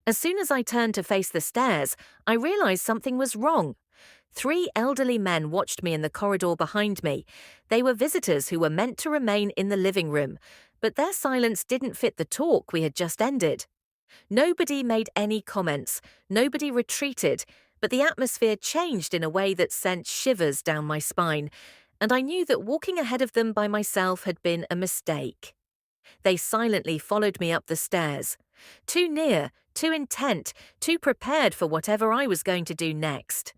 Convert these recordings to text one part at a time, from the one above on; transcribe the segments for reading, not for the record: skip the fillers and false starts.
As soon as I turned to face the stairs, I realized something was wrong. Three elderly men watched me in the corridor behind me. They were visitors who were meant to remain in the living room, but their silence didn't fit the talk we had just ended. Nobody made any comments, nobody retreated, but the atmosphere changed in a way that sent shivers down my spine, and I knew that walking ahead of them by myself had been a mistake. They silently followed me up the stairs. Too near, too intent, too prepared for whatever I was going to do next.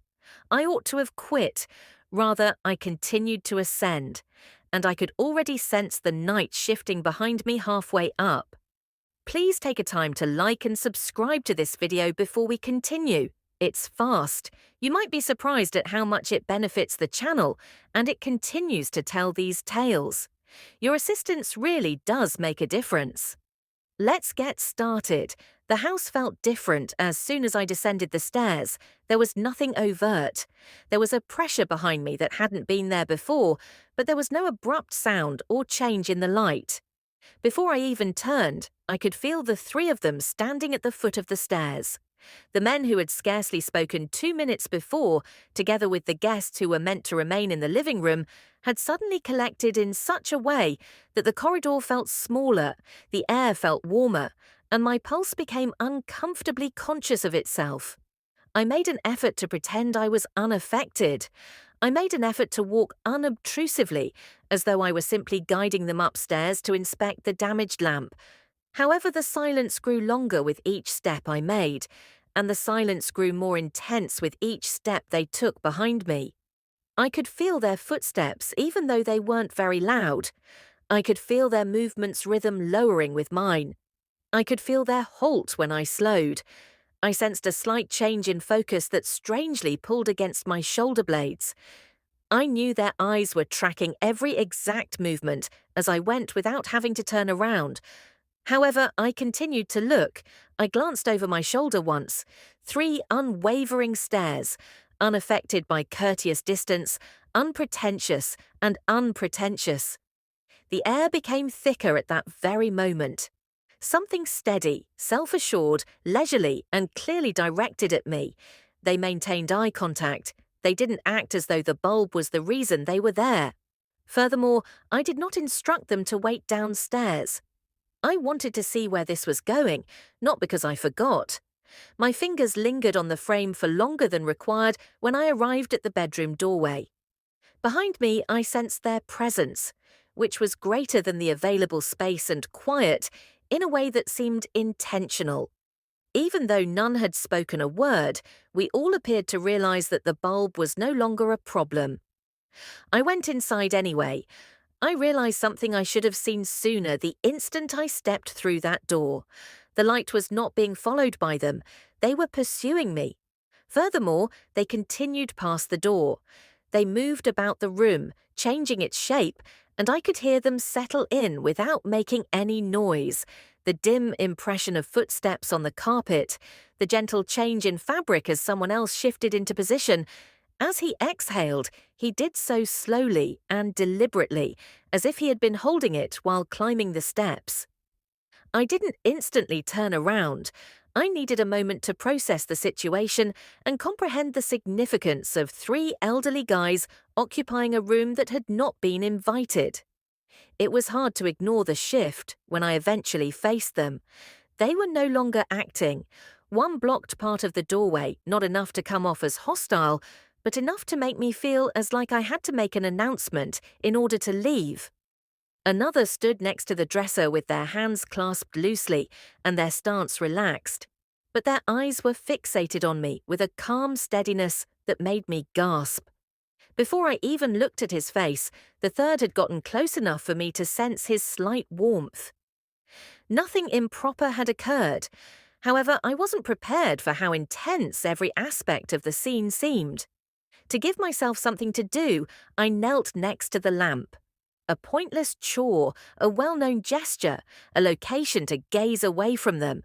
I ought to have quit. Rather, I continued to ascend, and I could already sense the night shifting behind me halfway up. Please take a time to like and subscribe to this video before we continue. It's fast. You might be surprised at how much it benefits the channel, and it continues to tell these tales. Your assistance really does make a difference. Let's get started. The house felt different as soon as I descended the stairs. There was nothing overt. There was a pressure behind me that hadn't been there before, but there was no abrupt sound or change in the light. Before I even turned, I could feel the three of them standing at the foot of the stairs. The men who had scarcely spoken 2 minutes before, together with the guests who were meant to remain in the living room, had suddenly collected in such a way that the corridor felt smaller, the air felt warmer, and my pulse became uncomfortably conscious of itself. I made an effort to pretend I was unaffected. I made an effort to walk unobtrusively, as though I were simply guiding them upstairs to inspect the damaged lamp. However, the silence grew longer with each step I made, and the silence grew more intense with each step they took behind me. I could feel their footsteps, even though they weren't very loud. I could feel their movements' rhythm lowering with mine. I could feel their halt when I slowed. I sensed a slight change in focus that strangely pulled against my shoulder blades. I knew their eyes were tracking every exact movement as I went without having to turn around. However, I continued to look. I glanced over my shoulder once. 3 unwavering stares, unaffected by courteous distance, unpretentious and unpretentious. The air became thicker at that very moment. Something steady, self-assured, leisurely, and clearly directed at me. They maintained eye contact. They didn't act as though the bulb was the reason they were there. Furthermore, I did not instruct them to wait downstairs. I wanted to see where this was going, not because I forgot. My fingers lingered on the frame for longer than required when I arrived at the bedroom doorway. Behind me, I sensed their presence, which was greater than the available space and quiet, in a way that seemed intentional. Even though none had spoken a word, we all appeared to realize that the bulb was no longer a problem. I went inside anyway. I realized something I should have seen sooner the instant I stepped through that door. The light was not being followed by them. They were pursuing me. Furthermore, they continued past the door. They moved about the room, changing its shape, and I could hear them settle in without making any noise. The dim impression of footsteps on the carpet, the gentle change in fabric as someone else shifted into position. As he exhaled, he did so slowly and deliberately, as if he had been holding it while climbing the steps. I didn't instantly turn around. I needed a moment to process the situation and comprehend the significance of 3 elderly guys occupying a room that had not been invited. It was hard to ignore the shift when I eventually faced them. They were no longer acting. One blocked part of the doorway, not enough to come off as hostile, but enough to make me feel as like I had to make an announcement in order to leave. Another stood next to the dresser with their hands clasped loosely and their stance relaxed, but their eyes were fixated on me with a calm steadiness that made me gasp. Before I even looked at his face, the third had gotten close enough for me to sense his slight warmth. Nothing improper had occurred. However, I wasn't prepared for how intense every aspect of the scene seemed. To give myself something to do, I knelt next to the lamp. A pointless chore, a well-known gesture, a location to gaze away from them.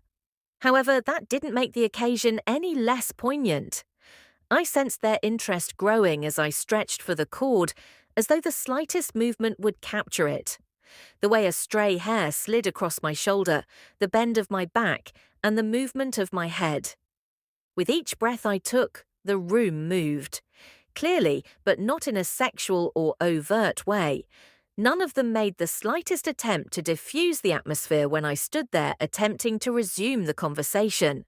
However, that didn't make the occasion any less poignant. I sensed their interest growing as I stretched for the cord, as though the slightest movement would capture it. The way a stray hair slid across my shoulder, the bend of my back, and the movement of my head. With each breath I took, the room moved. Clearly, but not in a sexual or overt way. None of them made the slightest attempt to diffuse the atmosphere when I stood there attempting to resume the conversation.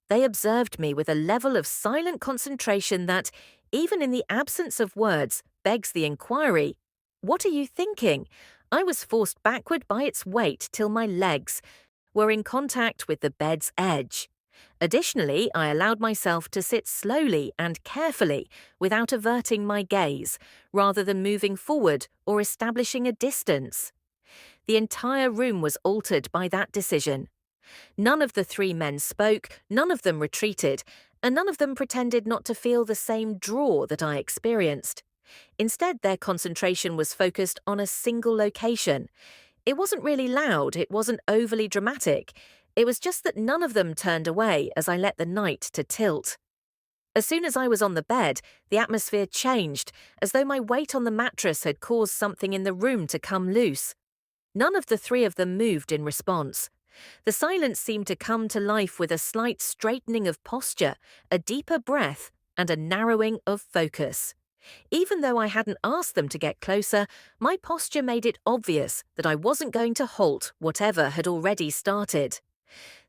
They observed me with a level of silent concentration that, even in the absence of words, begs the inquiry, "What are you thinking?" I was forced backward by its weight till my legs were in contact with the bed's edge. Additionally, I allowed myself to sit slowly and carefully without averting my gaze, rather than moving forward or establishing a distance. The entire room was altered by that decision. None of the three men spoke, none of them retreated, and none of them pretended not to feel the same draw that I experienced. Instead, their concentration was focused on a single location. It wasn't really loud, it wasn't overly dramatic. It was just that none of them turned away as I let the night to tilt. As soon as I was on the bed, the atmosphere changed, as though my weight on the mattress had caused something in the room to come loose. None of the three of them moved in response. The silence seemed to come to life with a slight straightening of posture, a deeper breath, and a narrowing of focus. Even though I hadn't asked them to get closer, my posture made it obvious that I wasn't going to halt whatever had already started.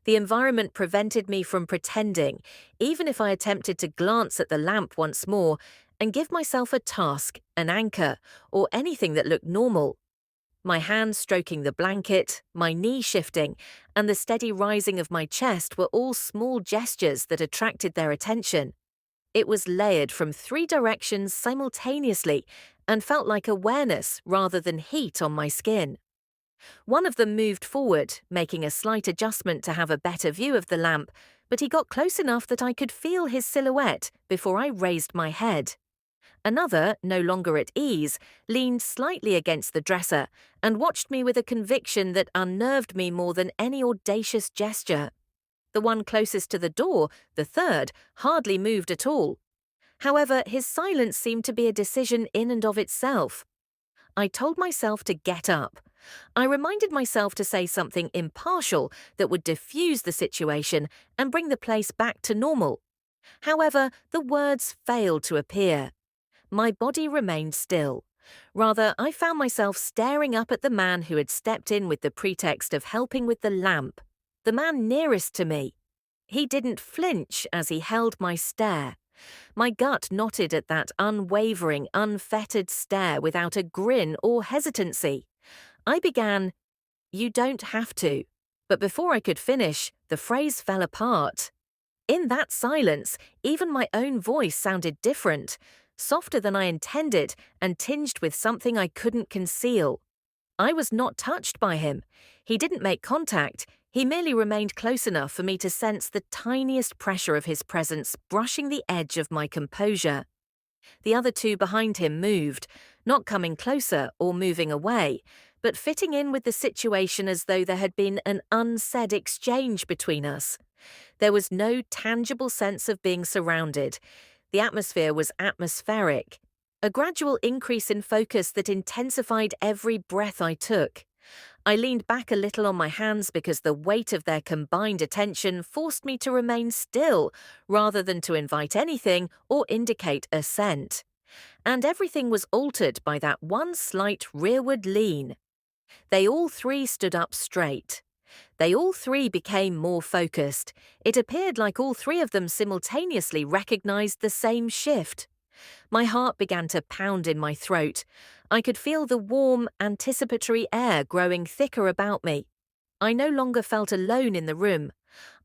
The environment prevented me from pretending, even if I attempted to glance at the lamp once more and give myself a task, an anchor, or anything that looked normal. My hand stroking the blanket, my knee shifting, and the steady rising of my chest were all small gestures that attracted their attention. It was layered from three directions simultaneously and felt like awareness rather than heat on my skin. One of them moved forward, making a slight adjustment to have a better view of the lamp, but he got close enough that I could feel his silhouette before I raised my head. Another, no longer at ease, leaned slightly against the dresser and watched me with a conviction that unnerved me more than any audacious gesture. The one closest to the door, the third, hardly moved at all. However, his silence seemed to be a decision in and of itself. I told myself to get up. I reminded myself to say something impartial that would diffuse the situation and bring the place back to normal. However, the words failed to appear. My body remained still. Rather, I found myself staring up at the man who had stepped in with the pretext of helping with the lamp, the man nearest to me. He didn't flinch as he held my stare. My gut knotted at that unwavering, unfettered stare without a grin or hesitancy. I began, "You don't have to," but before I could finish, the phrase fell apart. In that silence, even my own voice sounded different, softer than I intended and tinged with something I couldn't conceal. I was not touched by him. He didn't make contact. He merely remained close enough for me to sense the tiniest pressure of his presence brushing the edge of my composure. The other two behind him moved, not coming closer or moving away, but fitting in with the situation as though there had been an unsaid exchange between us. There was no tangible sense of being surrounded. The atmosphere was atmospheric, a gradual increase in focus that intensified every breath I took. I leaned back a little on my hands because the weight of their combined attention forced me to remain still rather than to invite anything or indicate assent. And everything was altered by that one slight rearward lean. They all three stood up straight. They all three became more focused. It appeared like all three of them simultaneously recognized the same shift. My heart began to pound in my throat. I could feel the warm, anticipatory air growing thicker about me. I no longer felt alone in the room.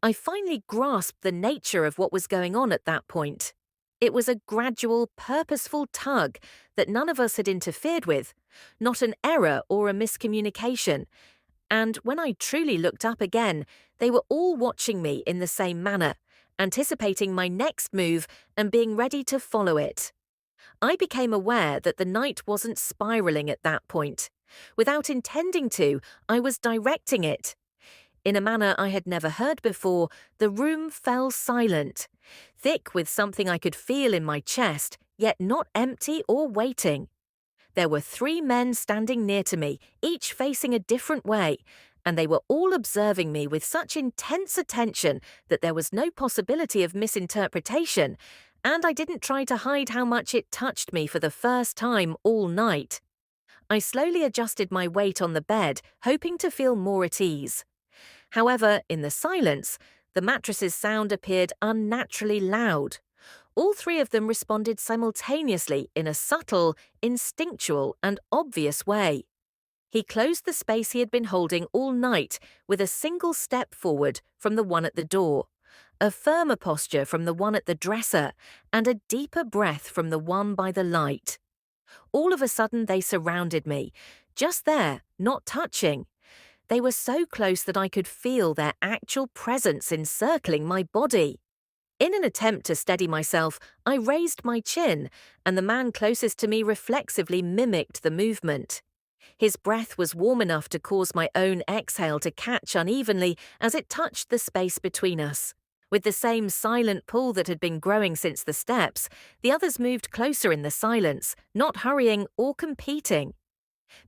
I finally grasped the nature of what was going on at that point. It was a gradual, purposeful tug that none of us had interfered with, not an error or a miscommunication. And when I truly looked up again, they were all watching me in the same manner, anticipating my next move and being ready to follow it. I became aware that the night wasn't spiraling at that point. Without intending to, I was directing it. In a manner I had never heard before, the room fell silent, thick with something I could feel in my chest, yet not empty or waiting. There were three men standing near to me, each facing a different way, and they were all observing me with such intense attention that there was no possibility of misinterpretation, and I didn't try to hide how much it touched me for the first time all night. I slowly adjusted my weight on the bed, hoping to feel more at ease. However, in the silence, the mattress's sound appeared unnaturally loud. All three of them responded simultaneously in a subtle, instinctual, and obvious way. He closed the space he had been holding all night with a single step forward from the one at the door, a firmer posture from the one at the dresser, and a deeper breath from the one by the light. All of a sudden they surrounded me, just there, not touching. They were so close that I could feel their actual presence encircling my body. In an attempt to steady myself, I raised my chin, and the man closest to me reflexively mimicked the movement. His breath was warm enough to cause my own exhale to catch unevenly as it touched the space between us. With the same silent pull that had been growing since the steps, the others moved closer in the silence, not hurrying or competing.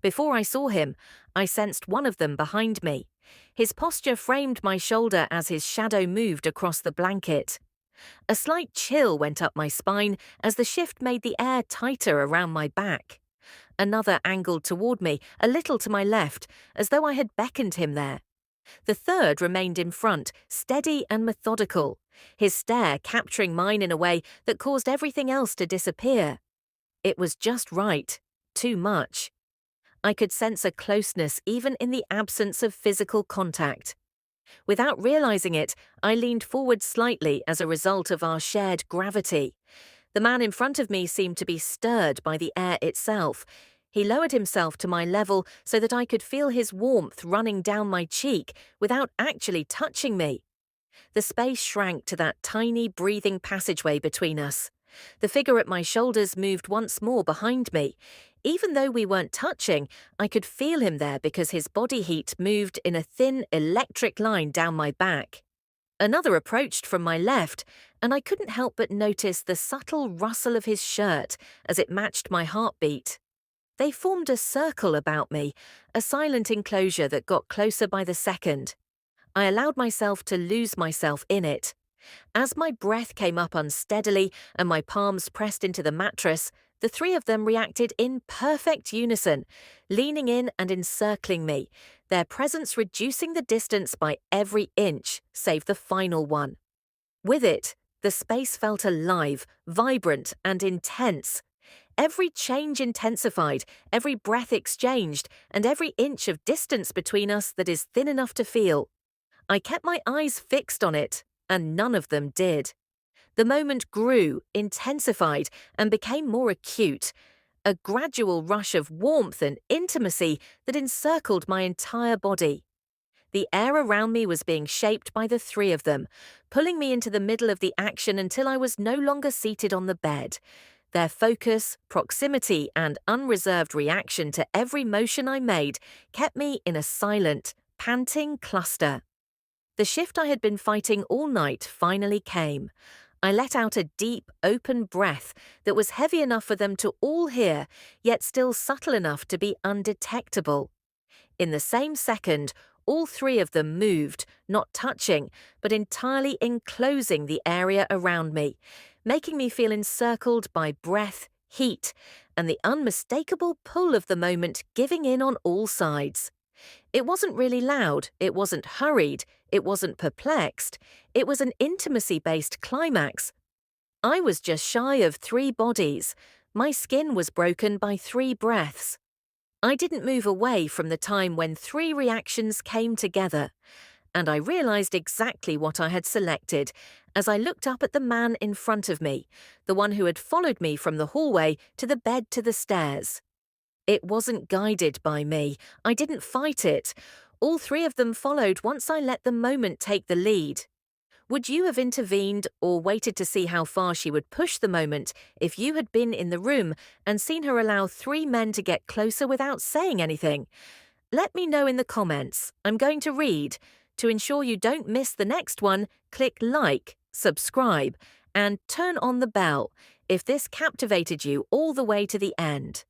Before I saw him, I sensed one of them behind me. His posture framed my shoulder as his shadow moved across the blanket. A slight chill went up my spine as the shift made the air tighter around my back. Another angled toward me, a little to my left, as though I had beckoned him there. The third remained in front, steady and methodical, his stare capturing mine in a way that caused everything else to disappear. It was just right. Too much. I could sense a closeness even in the absence of physical contact. Without realizing it, I leaned forward slightly as a result of our shared gravity. The man in front of me seemed to be stirred by the air itself. He lowered himself to my level so that I could feel his warmth running down my cheek without actually touching me. The space shrank to that tiny breathing passageway between us. The figure at my shoulders moved once more behind me. Even though we weren't touching, I could feel him there because his body heat moved in a thin, electric line down my back. Another approached from my left, and I couldn't help but notice the subtle rustle of his shirt as it matched my heartbeat. They formed a circle about me, a silent enclosure that got closer by the second. I allowed myself to lose myself in it. As my breath came up unsteadily and my palms pressed into the mattress, the three of them reacted in perfect unison, leaning in and encircling me, their presence reducing the distance by every inch, save the final one. With it, the space felt alive, vibrant, and intense. Every change intensified, every breath exchanged, and every inch of distance between us that is thin enough to feel. I kept my eyes fixed on it, and none of them did. The moment grew, intensified, and became more acute, a gradual rush of warmth and intimacy that encircled my entire body. The air around me was being shaped by the three of them, pulling me into the middle of the action until I was no longer seated on the bed. Their focus, proximity, and unreserved reaction to every motion I made kept me in a silent, panting cluster. The shift I had been fighting all night finally came. I let out a deep, open breath that was heavy enough for them to all hear, yet still subtle enough to be undetectable. In the same second, all three of them moved, not touching, but entirely enclosing the area around me, making me feel encircled by breath, heat, and the unmistakable pull of the moment giving in on all sides. It wasn't really loud, it wasn't hurried, it wasn't perplexed, it was an intimacy-based climax. I was just shy of 3 bodies. My skin was broken by 3 breaths. I didn't move away from the time when 3 reactions came together, and I realized exactly what I had selected as I looked up at the man in front of me, the one who had followed me from the hallway to the bed to the stairs. It wasn't guided by me. I didn't fight it. All 3 of them followed once I let the moment take the lead. Would you have intervened or waited to see how far she would push the moment if you had been in the room and seen her allow 3 men to get closer without saying anything? Let me know in the comments. I'm going to read. To ensure you don't miss the next one, click like, subscribe, and turn on the bell if this captivated you all the way to the end.